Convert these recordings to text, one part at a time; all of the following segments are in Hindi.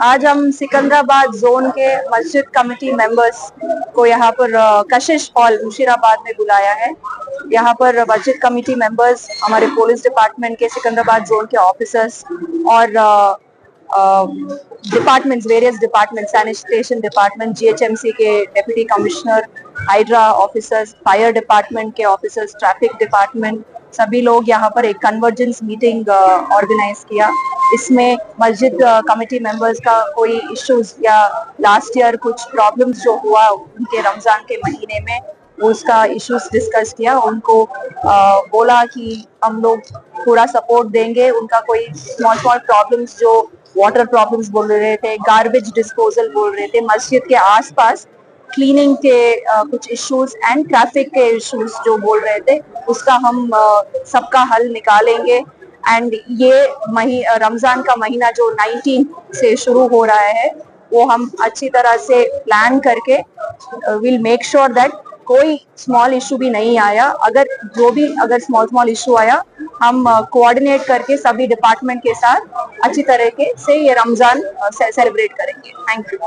आज हम सिकंदराबाद जोन के मस्जिद कमेटी मेंबर्स को यहाँ पर कशिश हॉल मुशीराबाद में बुलाया है। यहाँ पर मस्जिद कमेटी मेंबर्स, हमारे पुलिस डिपार्टमेंट के सिकंदराबाद जोन के ऑफिसर्स और departments, various department, sanitation department, GHMC के deputy commissioner, HYDRAA officers, fire department के ऑफिसर्स, ट्रैफिक डिपार्टमेंट, सभी लोग यहाँ पर एक कन्वर्जेंस मीटिंग ऑर्गेनाइज किया। इसमें मस्जिद कमेटी मेंबर्स का कोई इश्यूज या लास्ट ईयर कुछ प्रॉब्लम्स जो हुआ उनके रमजान के महीने में, उसका इश्यूज डिस्कस किया। उनको बोला कि हम लोग पूरा सपोर्ट देंगे। उनका कोई स्मॉल स्मॉल प्रॉब्लम्स, जो वाटर प्रॉब्लम्स बोल रहे थे, गार्बेज डिस्पोजल बोल रहे थे, मस्जिद के आसपास क्लीनिंग के कुछ इश्यूज एंड ट्रैफिक के इश्यूज जो बोल रहे थे, उसका हम सबका हल निकालेंगे। एंड ये रमजान का महीना जो 19 से शुरू हो रहा है, वो हम अच्छी तरह से प्लान करके विल मेक श्योर दैट कोई स्मॉल इशू भी नहीं आया। अगर स्मॉल स्मॉल इशू आया, हम कोऑर्डिनेट करके सभी डिपार्टमेंट के साथ अच्छी तरीके से ये रमजान सेलिब्रेट करेंगे। Thank you.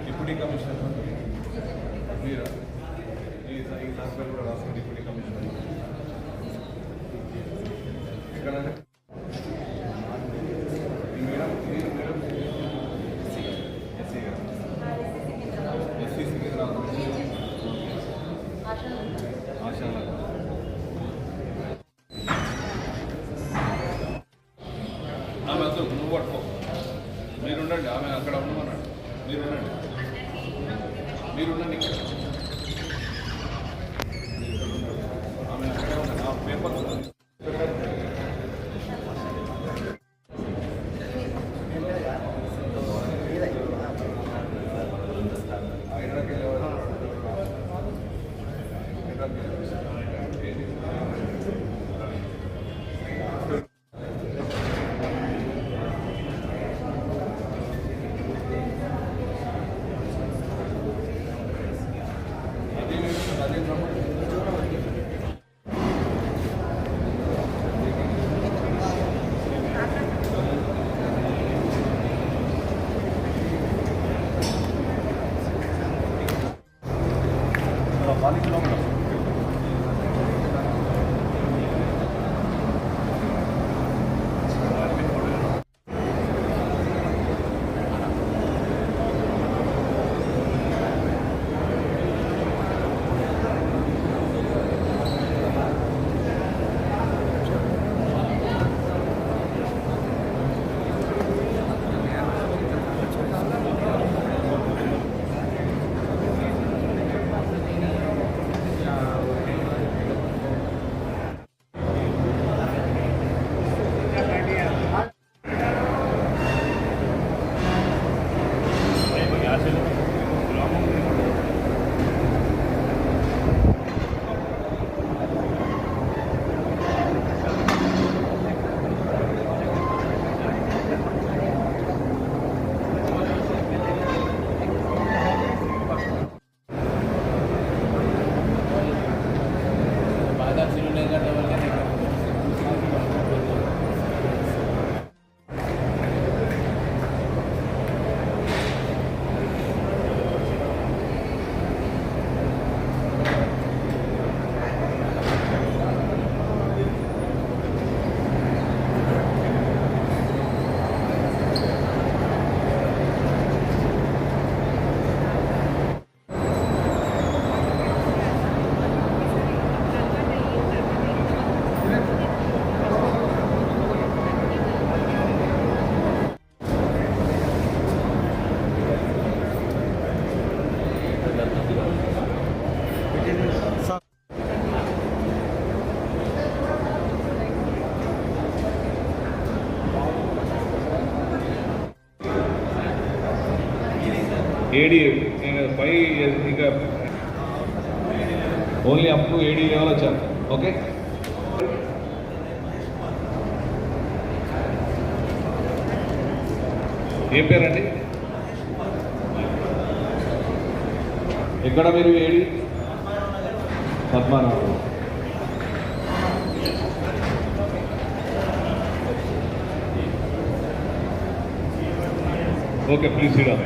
Deputy commissioner Meera ఈ ట్రాన్స్ఫర్ కూడా రాసిన డిప్యూటీ కమిషనర్ ఇక్కడ మేడం ఎస్సీ సికింద్రాబాద్ ఆశా ఆమె అసలు నువ్వు పట్టుకో, మీరుండండి, ఆమె అక్కడ ఉండమన్నాడు, మీరుండండి. ఆమె అక్కడ ఉన్న ఆ పేపర్స్ ఏడి పై ఇంకా only up to AD level వచ్చారు. ఓకే, ఏం పేరండి? ఎక్కడ మీరు AD? Padmanabham. Okay, please SIT down.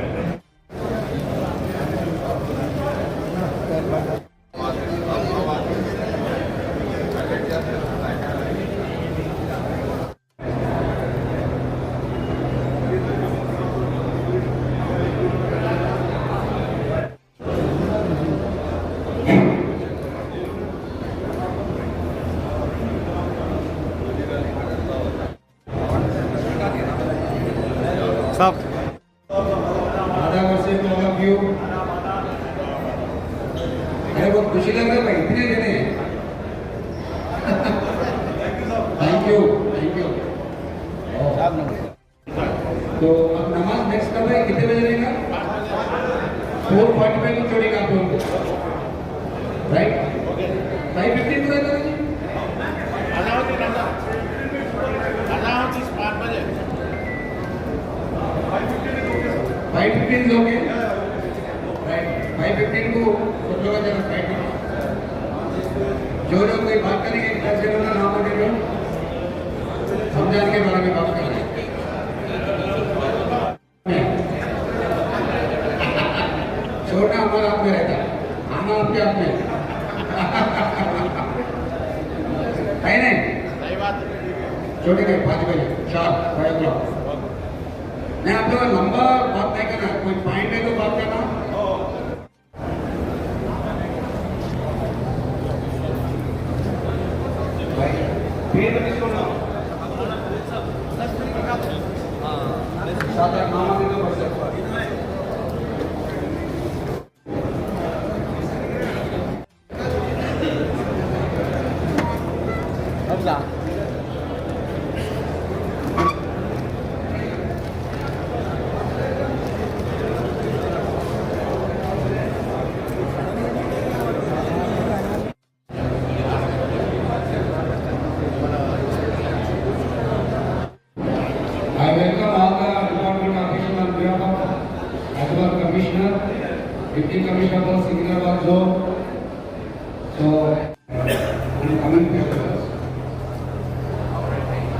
साहब आधा वर्ष to all of you. अरे बहुत खुशी लग रहा है भाई, इतने जने हैं. Thank you. तो अब नमाज नेक्स्ट कब है, कितने बजे रहेगा? 4:45 को छोड़ेगा आप लोगों को, राइट? 5:15 को रहता है जी. अनाउंस 5 बजे 5:15 हो गए, राइट? 5:15 को सब लोग आ जाना. 5:15 जो लोग कोई बात करेंगे क्लास के लोग नाम बोलेंगे, रमजान के बारे में बात करेंगे. छोटा हमारा हाथ में रहता है, आना आपके हाथ में है नहीं. सही बात छोटे के 5 बजे 5 o'clock. नहीं, आप लोग लंबा बात नहीं करना, कोई पॉइंट है तो बात करना. పేరు తీసుకున్నాం. సాధారణ నామకరణం వస్తుంది. I welcome all the department officials on behalf of Hyderabad Commissioner, Deputy Commissioner of Secunderabad Zone. So, and coming people.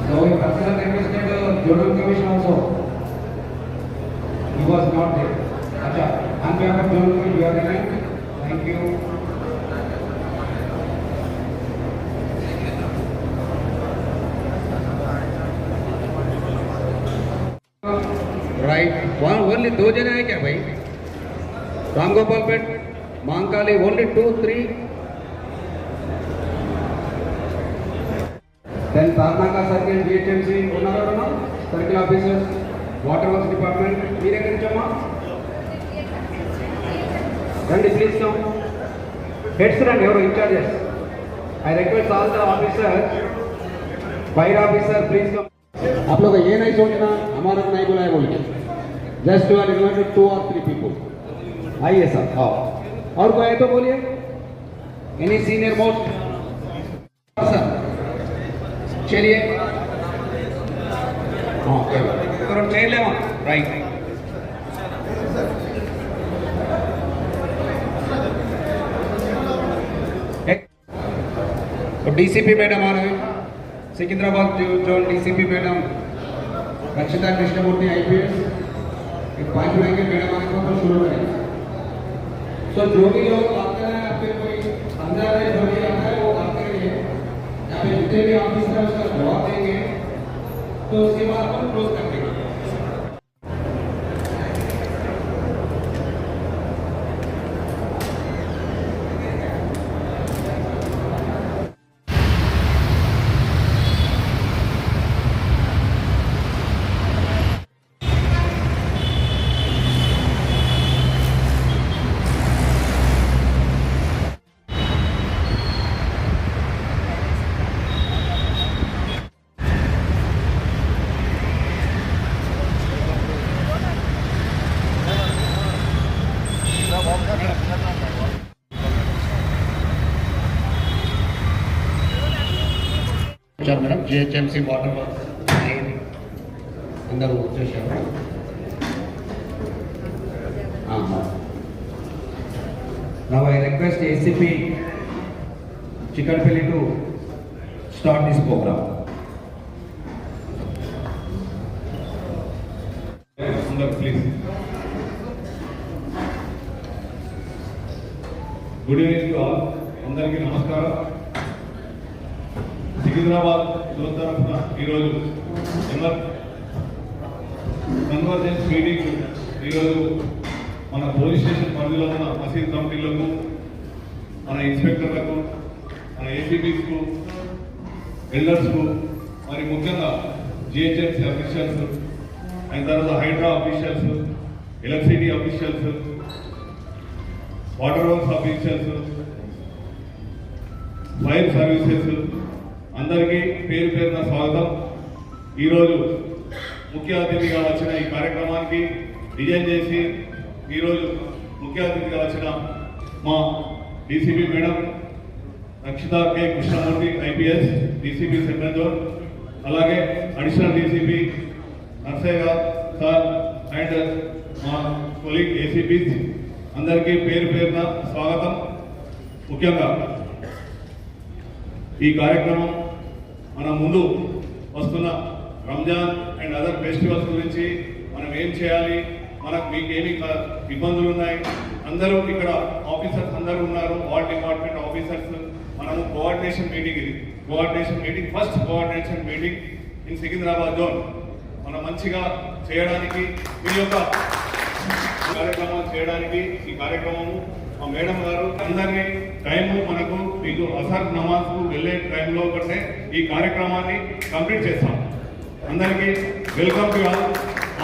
So, we personally requested Zonal Commissioner also. He was not there. Acha, on behalf of Zonal Commissioner, you are there. Thank you. Right, वहाँ ओनली 2 जने हैं क्या भाई? राम गोपाल पेट, Mahakali, only 2, 3. Then Tarnaka Circle, GHMC, Circle Officers, Water Works Department, మీరే కనిచమ్మా రండి, ప్లీజ్ కమ్. హెడ్స్ రండి, ఎవరు in-charges. I request all the officers, fire officer please come. आप लोग ये नहीं सोचना हमारा नहीं बुलाया बोल के, just you are invited 2 or 3 people. आइए सर, आओ. और कोई है तो बोलिए. एनी सीनियर मोस्ट सर, चलिए. हाँ करो, चेयर ले वहाँ, राइट. तो डीसीपी मैडम आ रहे हैं, सिकंदराबाद जोन डीसीपी मैडम रक्षिता कृष्णमूर्ति IPS. 5 रहेंगे मैडम आने को, तो शुरू करेंगे. तो जो भी लोग बात कर रहे हैं, आपके कोई अंदर है जो भी आता है वो बात करेंगे, या फिर जितने भी ऑफिसर उसका जवाब देंगे, तो उसके बाद अपन क्लोज कर देंगे. జిహెచ్ఎంసీ వాటర్ వర్క్స్ అందరూ వచ్చేసారు. Now I request ACP Chikadpalli to start this program. Please. Good evening to all. అందరికీ నమస్కారం. సికింద్రాబాద్ జోన్ తరఫున ఈరోజు కన్వర్జెన్స్ మీటింగ్ ఈరోజు మన పోలీస్ స్టేషన్ పరిధిలో ఉన్న మసీద్ కమిటీలకు, మన ఇన్స్పెక్టర్లకు, మన ఏసీపీస్కు, ఎల్డర్స్కు, మరి ముఖ్యంగా జిహెచ్ఎంసీ అఫీషియల్స్, అయిన తర్వాత Hydraa officials, electricity officials, water works officials, fire services అందరికీ పేరు పేరున స్వాగతం. ఈరోజు ముఖ్య అతిథిగా వచ్చిన ఈ కార్యక్రమానికి డిజైన్ చేసి ఈరోజు ముఖ్య అతిథిగా వచ్చిన మా DCP madam Rakshita K Krishnamurthy IPS DCP central zone, అలాగే additional DCP Narsaiah sir and మా కొలీగ్ ఏసీపీస్ అందరికీ పేరు పేరున స్వాగతం. ముఖ్యంగా ఈ కార్యక్రమం మన ముందు వస్తున్న రంజాన్ అండ్ అదర్ ఫెస్టివల్స్ గురించి మనం ఏం చేయాలి, మనకు మీకు ఏమి ఇబ్బందులు ఉన్నాయి, అందరూ ఇక్కడ ఆఫీసర్స్ అందరూ ఉన్నారు, వార్డ్ డిపార్ట్మెంట్ ఆఫీసర్స్. మనము కోఆర్డినేషన్ మీటింగ్, ఇది coordination meeting, first coordination meeting in Secunderabad zone. మనం మంచిగా చేయడానికి మీ యొక్క కార్యక్రమాలు చేయడానికి ఈ కార్యక్రమము మా మేడం గారు అందరినీ టైము మనకు మీకు అసర్ నమాజ్కు వెళ్ళే టైంలో కంటే ఈ కార్యక్రమాన్ని కంప్లీట్ చేస్తాం. అందరికీ welcome to all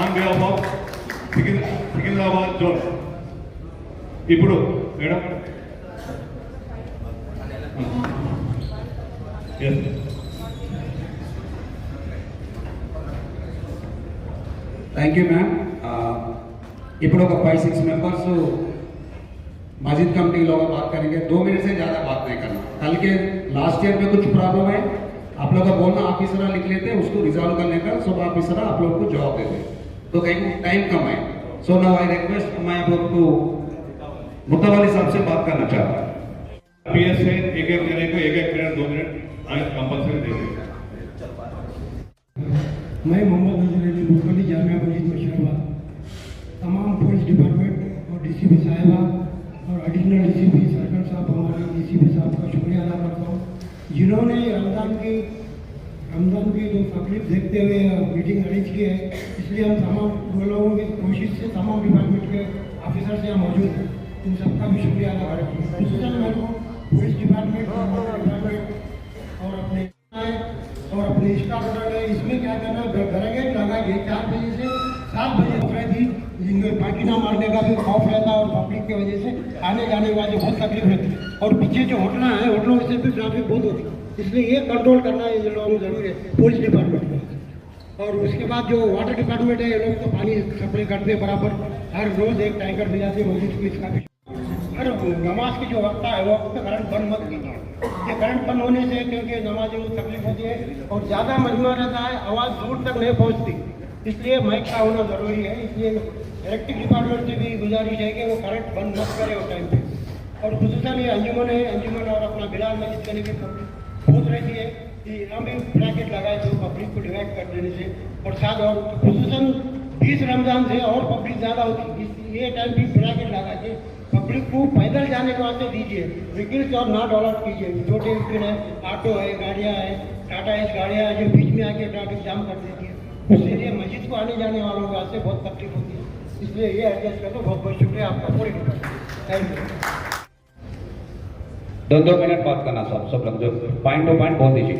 on behalf of Secunderabad zone. ఇప్పుడు మేడం థ్యాంక్ యూ మ్యామ్. ఇప్పుడు ఒక 5-6 मेंबर्स मस्जिद कमेटी लोग बात करेंगे. 2 मिनट से ज़्यादा बात नहीं करना. कल के लास्ट ईयर में कुछ प्रॉब्लम है, आप लोग का बोलना ऑफिसर लिख लेते हैं, उसको रिजॉल्व करने का सब ऑफिसर आप लोग को जवाब देते हैं, तो कहीं टाइम कम है. सो नाउ आई रिक्वेस्ट, मैं आप लोग को मुद्दावाली साहब से बात करना चाहता हूँ. पीएस से एक मिनट को 1 मिनट 2 मिनट आए कंपल्सरी देंगे. मैं मोहम्मद नजर अली बुखली जामिया मस्जिद बशीराबाद तमाम पुलिस डिपार्टमेंट और डीसीपी साहिबा और एडिशनल डीसीपी सर्कल साहब, हमारे डीसीपी साहब का शुक्रिया अदा करता हूँ, जिन्होंने रमज़ान की जो तकलीफ देखते हुए मीटिंग अरेंज की है. इसलिए हम तमाम लोगों की कोशिश से तमाम डिपार्टमेंट के ऑफिसर से यहाँ मौजूद हैं, इन सबका भी शुक्रिया अदा करता हूँ. खुसूसन मेरे को पुलिस डिपार्टमेंट और अपने स्टाफ ने इसमें क्या करना, बैरिकेड लगा के 4 बजे से 7 बजे थी, जिनमें पार्टी ना मारने का भी खौफ रहता और पब्लिक की वजह से आने जाने वाले बहुत तकलीफ रहती है. और पीछे जो होटल है, होटलों से भी ट्रैफिक बहुत होती है, इसलिए ये कंट्रोल करना ये लोगों को जरूरी है पुलिस डिपार्टमेंट को. और उसके बाद जो वाटर डिपार्टमेंट है, ये लोग तो पानी सप्लाई करते हैं बराबर, हर रोज एक टैंकर भिजाते हैं मस्जिद को. इसका भी हर नमाज की जो वक्त है वो वक्त करंट बंद मत करना. ये करंट बंद होने से क्योंकि नमाज में तकलीफ होती है और ज़्यादा मजमा रहता है, आवाज़ दूर तक नहीं पहुँचती, इसलिए माइक का होना ज़रूरी है. इसलिए इलेक्ट्रिक डिपार्टमेंट से भी गुजारिश है कि वो करंट बंद मत करे उस टाइम पे. और खुसूसन ये अंजुमन है, अंजुमन और अपना बिलाल मस्जिद करने की सोच रहती है कि हम भी ब्रैकेट लगाए तो पब्लिक को डिवाइड कर देने से, और साथ और खुसूसन 20 रमज़ान से और पब्लिक ज़्यादा होती, ये टाइम भी ब्रैकेट लगा के पब्लिक को पैदल जाने के वास्ते दीजिए. व्हीकल्स और नॉट अलॉट कीजिए. छोटे व्हीकल है, ऑटो है, गाड़ियाँ हैं, टाटा एस गाड़ियाँ हैं जो बीच में आके ट्रैफिक जाम कर देती है, उसके लिए मस्जिद को आने जाने वालों के वास्ते बहुत तकलीफ होती है. इसलिए ये एडजस्ट कर दो. बहुत बहुत शुक्रिया आपका पूरी थैंक यू. 2 मिनट बात करना सब लोग, जो पॉइंट टू पॉइंट बोल दीजिए.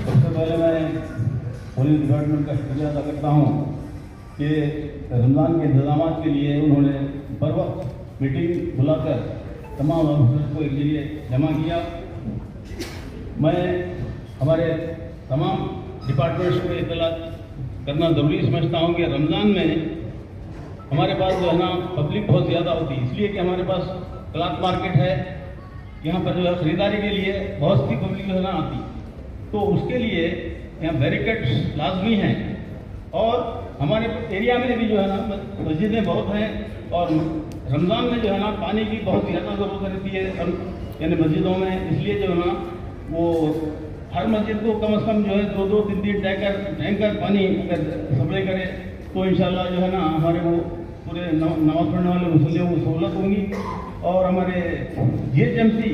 सबसे पहले मैं पुलिस डिपार्टमेंट का शुक्रिया अदा करता हूँ कि रमज़ान के इंतजाम के लिए उन्होंने बर वक्त मीटिंग बुलाकर तमाम ऑफिसर्स को एक जरिए जमा किया. मैं हमारे तमाम डिपार्टमेंट्स को इत्तला करना ज़रूरी समझता हूँ कि रमज़ान में हमारे पास जो है ना पब्लिक बहुत ज़्यादा होती है, इसलिए कि हमारे पास क्लॉथ मार्केट है, यहाँ पर जो है ख़रीदारी के लिए बहुत सी पब्लिक जो है ना आती, तो उसके लिए यहाँ बैरिकेड्स लाजमी हैं। और हमारे एरिया में भी जो है ना मस्जिदें बहुत हैं, और रमज़ान में जो है ना पानी की बहुत ज़्यादा ज़रूरत रहती है यानी मस्जिदों में, इसलिए जो है ना वो हर मस्जिद को कम से कम जो है 2-2, 3-3 टैंकर पानी अगर सप्लाई करे तो इंशाल्लाह जो है ना हमारे वो पूरे नमाज पढ़ने वाले मुसल्लियों को सहूलत होंगी। और हमारे GHMC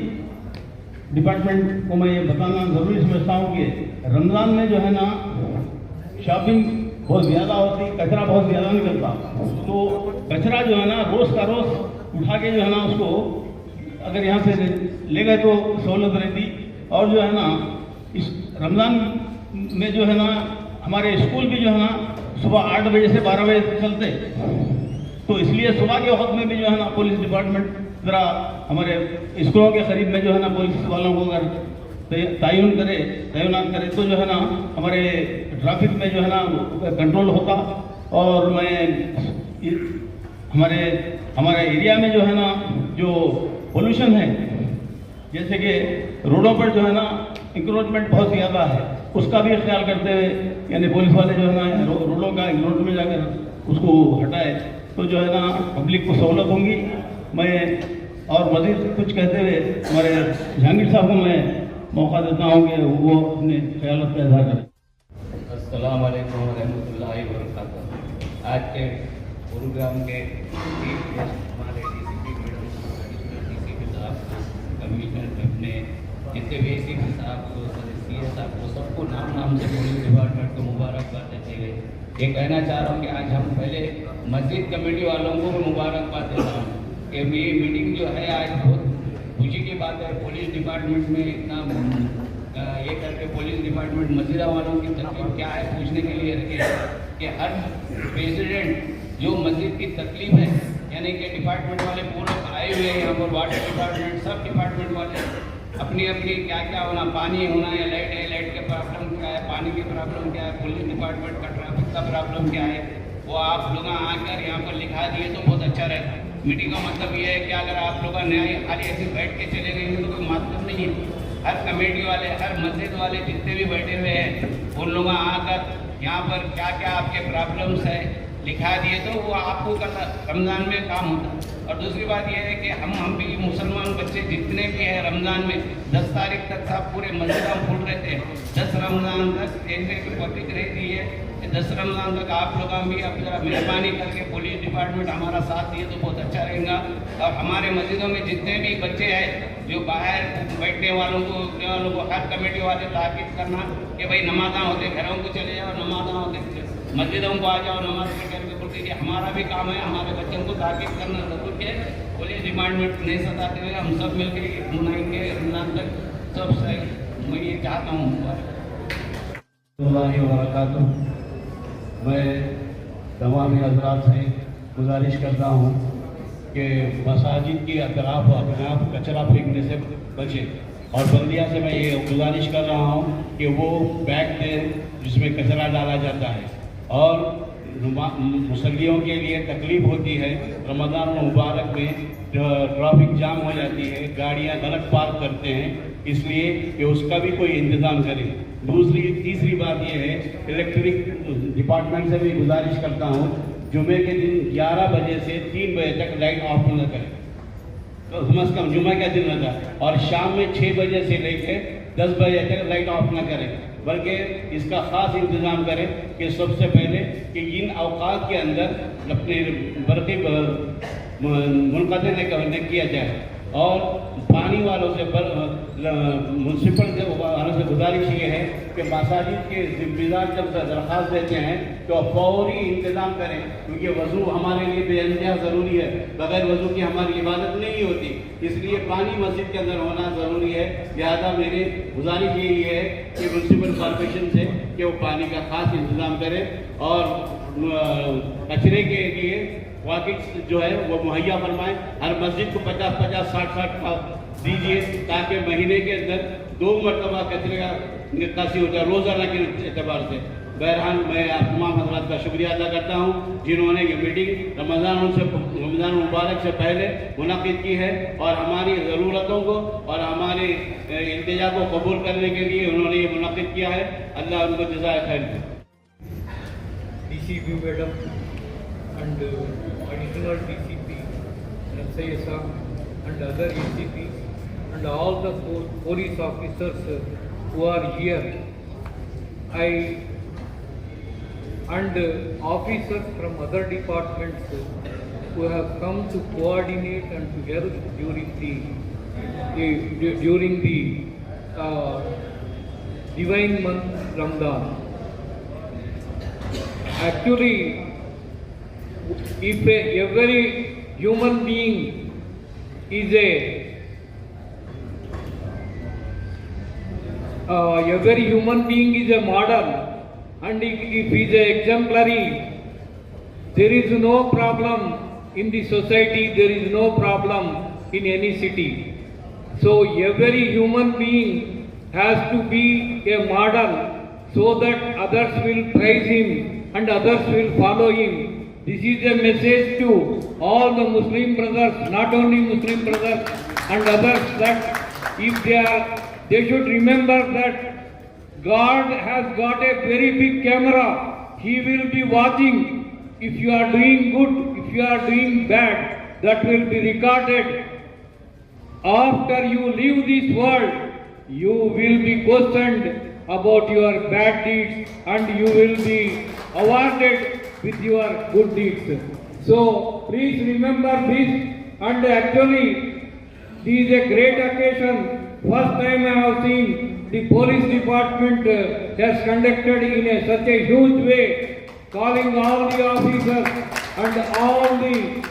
डिपार्टमेंट को मैं ये बताना ज़रूरी समझता हूँ कि रमज़ान में जो है ना शॉपिंग बहुत ज़्यादा होती, कचरा बहुत ज़्यादा निकलता, तो कचरा जो है ना रोज़ का रोज़ उठा के जो है ना उसको अगर यहाँ से ले गए तो सहूलत रहती। और जो है ना इस रमज़ान में जो है ना हमारे स्कूल भी जो है ना सुबह 8 बजे से 12 बजे तक चलते, तो इसलिए सुबह के वक्त में भी जो है ना पुलिस डिपार्टमेंट ज़रा हमारे स्कूलों के करीब में जो है ना पुलिस वालों को अगर तैनात करे तो जो है ना हमारे ट्रैफिक में जो है ना कंट्रोल होता। और मैं हमारे एरिया में जो है ना जो पोल्यूशन है, जैसे कि रोडों पर जो है ना इंक्रोचमेंट बहुत ज़्यादा है, उसका भी ख्याल करते हुए यानी पुलिस वाले जो है ना रोडों का रोड में जाकर उसको हटाए तो जो है ना पब्लिक को सहूलत होंगी। मैं और मज़ीद कुछ कहते हुए हमारे जहांगीर साहब को मैं मौका देता हूँ कि वो अपने ख्यालों का इजहार करें। अस्सलाम वालेकुम रहमतुल्लाहि व बरकातहू। आज के प्रोग्राम के चीफ गेस्ट हमारे DCP मैडम, DCP साहब, कमिश्नर अपने जितने भी ACP साहब को, CS साहब को, सबको नाम से पुलिस डिपार्टमेंट को मुबारकबाद देते हुए ये कहना चाह रहा हूँ कि आज हम पहले मस्जिद कमेटी वालों को भी मुबारकबाद देता हूँ कि ये मीटिंग जो है आज बहुत खुशी की बात है। पुलिस डिपार्टमेंट में इतना ये करके पुलिस डिपार्टमेंट मस्जिदा वालों की तकलीफ क्या है पूछने के लिए रखे कि हर प्रेसिडेंट जो मस्जिद की तकलीफ है यानी कि डिपार्टमेंट वाले पूरे आए हुए हैं यहाँ पर, वाटर डिपार्टमेंट सब डिपार्टमेंट वाले अपनी अपनी क्या क्या होना, पानी होना या लाइट है, लाइट के प्रॉब्लम क्या है, पानी की प्रॉब्लम क्या है, पुलिस डिपार्टमेंट का ट्रैफिक का प्रॉब्लम क्या है, वो आप लोग आकर यहाँ पर लिखा दिए तो बहुत अच्छा रहता है। मीटिंग का मतलब ये है कि अगर आप लोग न्याय खाली ऐसे बैठ के चले गए तो कोई मतलब नहीं है। हर कमेटी वाले, हर मस्जिद वाले जितने भी बैठे हुए हैं उन लोग आकर यहाँ पर क्या क्या आपके प्रॉब्लम्स है लिखा दिए तो वो आपको कल रमज़ान में काम होता है। और दूसरी बात यह है कि हम भी मुसलमान बच्चे जितने भी हैं रमज़ान में 10 तारीख तक सब पूरे मस्जिद हम फुल रहते हैं। 10 रमज़ान तक एरिया की पब्लिक रहती है, 10 रमज़ान तक आप लोग भी अब जरा मेहरबानी करके पुलिस डिपार्टमेंट हमारा साथ दिए तो बहुत अच्छा रहेगा। और हमारे मस्जिदों में जितने भी बच्चे हैं जो बाहर बैठने वालों को हर कमेटी वाले ताकीद करना कि भाई नमाज़ा होते घरों को चले जाओ, नमाज़ा होते मस्जिदों को आ जाओ, नमाज करके बोलते कि हमारा भी काम है, हमारे बच्चों को ताकीद करना ज़रूर है। पुलिस डिपार्टमेंट नहीं सताते हुए हम सब मिलकर मनाएंगे रमज़ान तक सब सही। मैं ये चाहता हूँ। मैं तमाम हजरात से गुजारिश करता हूँ कि मसाजिद के अतराफ अपने आप कचरा फेंकने से बचें। और बल्दिया से मैं ये गुजारिश कर रहा हूँ कि वो बैग दें जिसमें कचरा डाला जाता है। और मुसल्लियों के लिए तकलीफ़ होती है, रमज़ान मुबारक में ट्रैफिक जाम हो जाती है, गाड़ियाँ गलत पार्क करते हैं, इसलिए कि उसका भी कोई इंतज़ाम करें। तीसरी बात यह है, इलेक्ट्रिक डिपार्टमेंट से भी गुजारिश करता हूँ जुमे के दिन 11 बजे से 3 बजे तक लाइट ऑफ न करें, तो कम से कम जुमे का दिन रहता है। और शाम में 6 बजे से लेकर 10 बजे तक लाइट ऑफ न करें, बल्कि इसका ख़ास इंतज़ाम करें कि सबसे पहले कि इन अवकात के अंदर अपने बरक़ी मुनक़ते किया जाए। और पानी वालों से म्यूनसिपल वालों से गुजारिश ये है कि मसाजिद के ज़िम्मेदार जब दरख्वास्त देते हैं तो फौरी इंतज़ाम करें, क्योंकि वज़ू हमारे लिए बेइंतहा ज़रूरी है। बग़ैर वज़ू की हमारी इबादत नहीं होती, इसलिए पानी मस्जिद के अंदर होना ज़रूरी है। लिहाजा मेरी गुजारिश यही है कि म्यूनसिपल कॉर्पोरेशन से कि वो पानी का ख़ास इंतज़ाम करें और कचरे के लिए वाकिफ जो है वो मुहैया फरमाएँ। हर मस्जिद को 50-50, 60-60 दीजिए ताकि महीने के अंदर 2 मरतबा कचरे का निकासी हो जाए रोज़ाना के एतबार से। बहरहाल मैं आप तमाम हजरात का शुक्रिया अदा करता हूँ जिन्होंने ये मीटिंग रमज़ान मुबारक से पहले मुनक़िद की है और हमारी ज़रूरतों को और हमारे इल्तिजा को कबूल करने के लिए उन्होंने ये मुनक़िद किया है। अल्लाह उनको जज़ाए खैर दे। DCP madam and additional DCP, SISR and other ACPs and all the police officers who are here. And officers from other departments who have come to coordinate and to help during the divine month Ramadan. Actually, if every human being is a model, and if he is exemplary, there is no problem in the society, there is no problem in any city. So every human being has to be a model so that others will praise him and others will follow him. This is a message to all the Muslim brothers, not only Muslim brothers and others, that if they should remember that God has got a very big camera. He will be watching. If you are doing good, if you are doing bad, that will be recorded. After you leave this world, you will be questioned about your bad deeds and you will be awarded with your good deeds. So please remember this, and actually this is a great occasion. First time I have seen the police department has conducted in such a huge way, calling all the officers and all the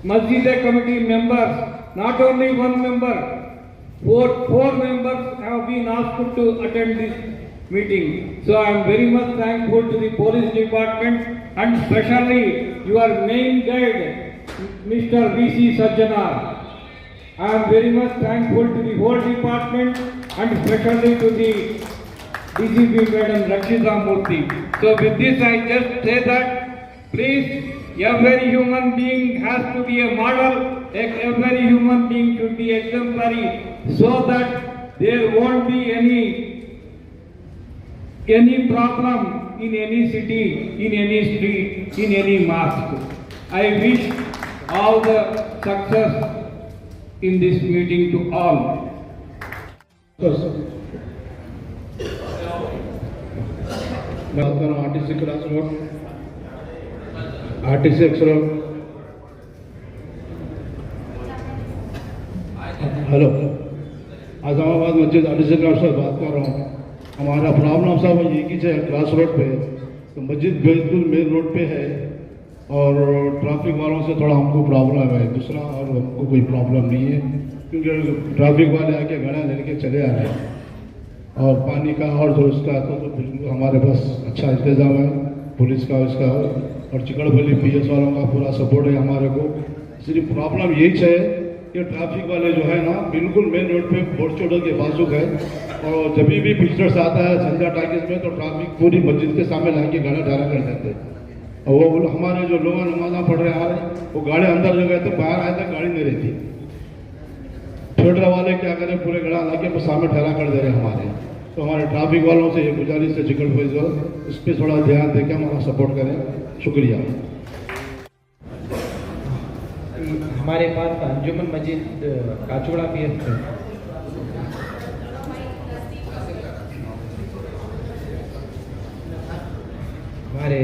Masjid committee members, not only one member, four members have been asked to attend this meeting. So I am very much thankful to the police department and especially your main guide, Mr. V.C. Sajjanar. I am very much thankful to the whole department and especially to the DCP Madam Rakshita Murthy. So with this I just say that please, every human being has to be a model, every human being should be exemplary so that there won't be any problem in any city, in any street, in any mosque. I wish all the success in this meeting to all. बात कर रहा हूँ RTC class road, RTC x road. Hello, Azamabad मस्जिद आरटीसी क्लास से बात कर रहा हूँ। हमारा प्रॉब्लम साहब ये कि क्लास रोड पे तो मस्जिद बिल्कुल मेन रोड पे है और ट्रैफिक वालों से थोड़ा हमको प्रॉब्लम है। दूसरा और हमको कोई प्रॉब्लम नहीं है क्योंकि ट्रैफिक वाले आके गाड़ियाँ लेके चले आ रहे हैं और पानी का और जो उसका तो बिल्कुल हमारे पास अच्छा इंतज़ाम है, पुलिस का इसका और चिकड़बली PS वालों का पूरा सपोर्ट है हमारे को। सिर्फ प्रॉब्लम यही है कि ट्रैफिक वाले जो है ना बिल्कुल मेन रोड पे बोर्ड चोड़ो के बाजू है और जब भी विजिटर्स आता है संध्या टाइगर्स में तो ट्रैफिक पूरी मस्जिद के सामने ला के गाड़ा ढाला कर देते हैं और वो हमारे जो लोग नमाज़ा पढ़ रहे आ रहे वो गाड़ी अंदर जो गए तो बाहर आए तक गाड़ी नहीं रहती। थिएटर वाले क्या करें, पूरे गड़ा ला के सामने ठहरा कर दे रहे हमारे। तो हमारे ट्रैफिक वालों से ये गुजारिश है चिकन भाई जो इस पर थोड़ा ध्यान देकर हमारा सपोर्ट करें। शुक्रिया। हमारे पास अंजुमन मस्जिद काचोड़ा PS है। हमारे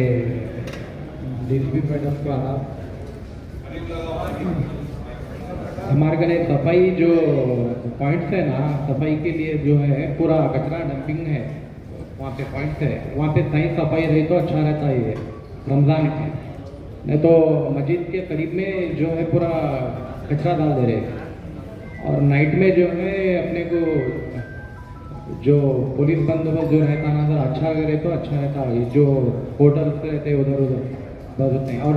DCP मैडम का हमारे कने सफाई जो पॉइंट्स है ना, सफाई के लिए जो है पूरा कचरा डंपिंग है, वहाँ पे पॉइंट्स है, वहाँ पे सही सफाई रही तो अच्छा रहता है ये रमज़ान में। नहीं तो मस्जिद के करीब में जो है पूरा कचरा डाल दे रहे और नाइट में जो है अपने को जो पुलिस बंदोबस्त जो रहता ना अगर अच्छा करे तो अच्छा रहता है। जो होटल्स रहते उधर बस नहीं। और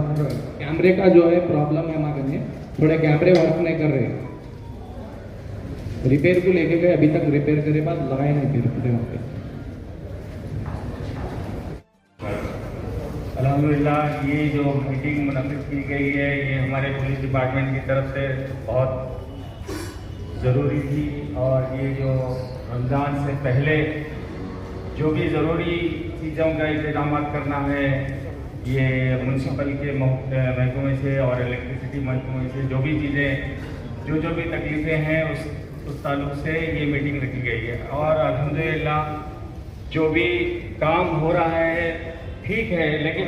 कैमरे का जो है प्रॉब्लम है हमारे में, थोड़े कैमरे वर्क नहीं कर रहे। रिपेयर को लेके गए, अभी तक रिपेयर करे बाद लगाए नहीं फिर पूरे वहाँ पे। अल्हम्दुलिल्लाह ये जो मीटिंग मुनक़िद की गई है ये हमारे पुलिस डिपार्टमेंट की तरफ से बहुत ज़रूरी थी और ये जो रमज़ान से पहले जो भी ज़रूरी चीज़ों का इंतजाम करना है ये म्यूनसिपल के महकमे से और इलेक्ट्रिसिटी महकमे से जो भी चीज़ें जो भी तकलीफ़ें हैं उस ताल्लुक से ये मीटिंग रखी गई है। और अल्हम्दुलिल्लाह जो भी काम हो रहा है ठीक है, लेकिन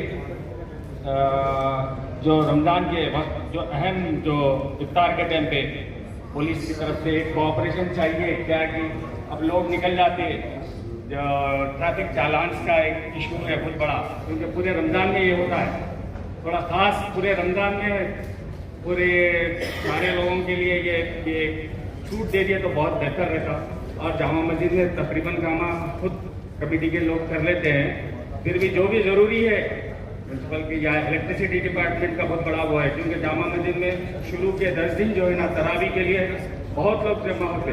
जो रमज़ान के वक्त जो अहम जो इफ्तार के टाइम पे पुलिस की तरफ से एक कोऑपरेशन चाहिए। क्या कि अब लोग निकल जाते जो ट्रैफिक चालान्स का एक इशू है बहुत बड़ा, क्योंकि पूरे रमज़ान में ये होता है थोड़ा ख़ास। पूरे रमज़ान में पूरे सारे लोगों के लिए ये छूट दे दिए तो बहुत बेहतर रहता। और जामा मस्जिद में तकरीबन काम खुद कमेटी के लोग कर लेते हैं, फिर भी जो भी ज़रूरी है म्यूनसिपल के या इलेक्ट्रिसिटी डिपार्टमेंट का बहुत बड़ा वो है, क्योंकि जामा मस्जिद में शुरू के 10 दिन जो है ना तरावी के लिए बहुत लोग जमा होते,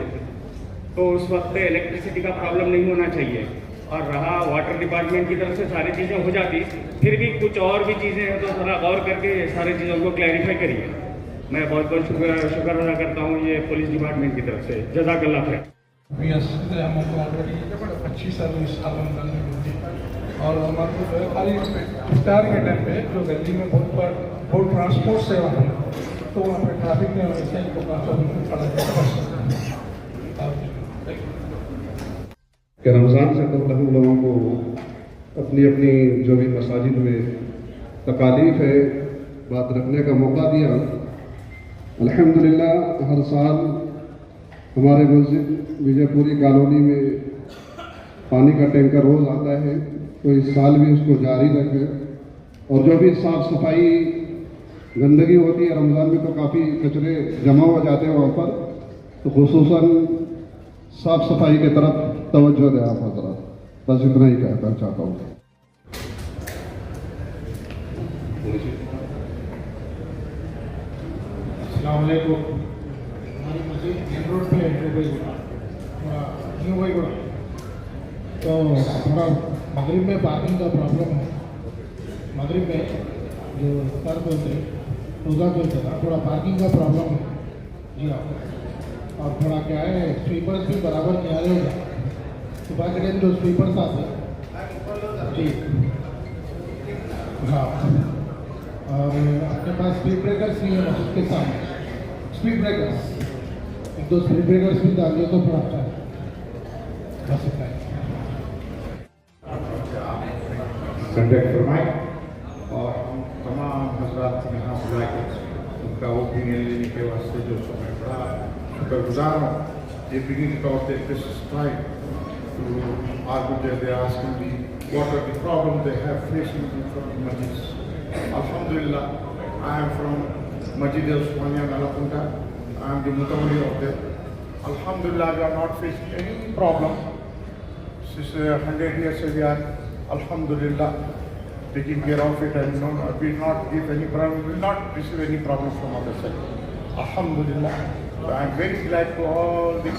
तो उस वक्त पे इलेक्ट्रिसिटी का प्रॉब्लम नहीं होना चाहिए। और रहा वाटर डिपार्टमेंट की तरफ से सारी चीज़ें हो जाती, फिर भी कुछ और भी चीज़ें हैं तो थोड़ा गौर करके सारी चीज़ों को क्लैरिफाई करिए। मैं बहुत बहुत शुक्र अदा करता हूँ ये पुलिस डिपार्टमेंट की तरफ से। जज़ाकल्लाह खैर। हमको ऑलरेडी अच्छी सर्विस आलमगढ़ में मिलती है और हमारे को खाली इफ्तार के टाइम पे जो गली में बहुत ट्रांसपोर्ट सेवा है तो वहाँ पे ट्रैफिक में हमेशा इनको कि रमज़ान से कबल हम लोगों को अपनी अपनी जो भी मसाजिद में तकालीफ है बात रखने का मौका दिया। अल्हम्दुलिल्लाह हर साल हमारे मस्जिद विजयपुरी कॉलोनी में पानी का टैंकर रोज़ आता है, तो इस साल भी उसको जारी रखें। और जो भी साफ़ सफाई गंदगी होती है रमज़ान में तो काफ़ी कचरे जमा हो जाते हैं वहाँ पर, तो खुसूसन साफ़ सफाई की तरफ तवज्जो दें आप हज़रात। बस इतना ही कहना चाहता हूँ। अस्सलाम वालेकुम। हमारी मस्जिद मेन रोड पे है न्यू भाईगुड़ा, तो थोड़ा मगरिब में पार्किंग का प्रॉब्लम है। मगरिब में जो इफ्तार बोलते रोज़ा बोलते ना, थोड़ा पार्किंग का प्रॉब्लम है जी हाँ। और थोड़ा क्या है स्वीपर्स भी बराबर नहीं आ रहे हो गए। सुबह के टाइम जो स्वीपर्स आते जी हाँ, और अपने पास स्पीड ब्रेकर्स नहीं है मस्जिद के सामने। स्पीड ब्रेकर्स एक दो स्पीड ब्रेकर्स भी डाल दिए तो थोड़ा अच्छा है। बस इतना ही। कंडक्ट फरमाए और हम तमाम हजरात यहाँ बुलाए उनका ओपिनियन लेने के वास्ते जो समय पड़ा शुक्रगुजार हूँ। ये beginning of the Christmas time to argue that they are asking me what are the problems they have facing in front of Masjid. Alhamdulillah, I am from Masjid al-Usmaniya Nalapunta. I am the mutawalli of them. Alhamdulillah, we are not facing any problem. Since 100 years we are, Alhamdulillah, taking care of it and we will not give any problem, we will not receive any problem from other side. Alhamdulillah. So I am very glad to all the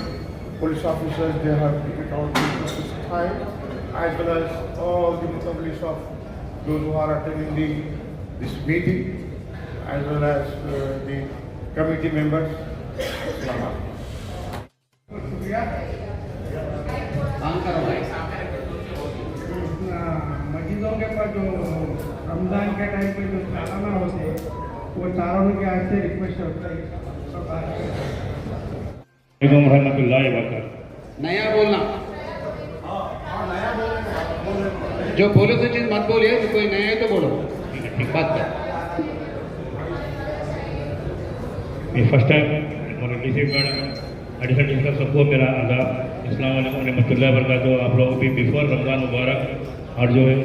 police officers, they have taken out this time, as well as all the mutawallis of those who are attending this meeting, as well as the committee members. मस्जिदों के पास जो रमज़ान के टाइम पे जो सालाना होते हैं वो सारों के आज से रिक्वेस्ट होता है नया बोलना, जो बोलो तो चीज मत बोलिए, जो कोई नया है तो बोलो बात कर। First time DC additional district सबको मेरा आदाब, अस्सलाम वालेकुम रहमतुल्लाहि व बरकातहू। आप लोगों भी बिफोर रमज़ान मुबारक। और जो है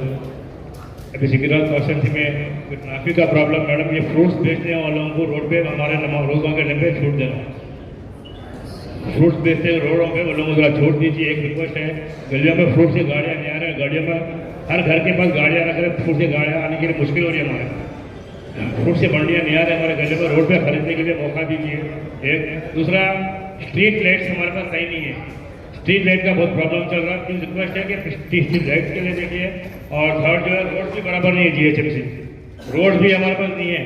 अभी सिकिरा कॉन्स्टेंसी में ट्रैफिक का प्रॉब्लम, मैडम ये फ्रूट्स बेचने वालों को रोड पे हमारे रोज़ों के टाइम पे छूट देना, फ्रूट्स बेचते हैं रोडों पे वो लोगों को छूट दीजिए। एक रिक्वेस्ट है, गलियों में फ्रूट से गाड़ियाँ नहीं आ रही, गाड़ियों में हर घर के पास गाड़ियाँ रख रहे, फ्रूट से गाड़ियाँ आने के लिए मुश्किल हो रही है। हमारे फ्रूट से मंडियाँ नहीं आ रही हमारे गलियों में, रोड पे खरीदने के लिए मौका दीजिए। एक दूसरा, स्ट्रीट लाइट्स हमारे पास सही नहीं है, स्ट्रीट लाइट का बहुत प्रॉब्लम चल रहा है। प्लीज रिक्वेस्ट है कि स्ट्रीट लाइट्स के लिए देखिए और थर्ड जो है रोड भी बराबर नहीं है, GHMC रोड भी हमारे पास नहीं है।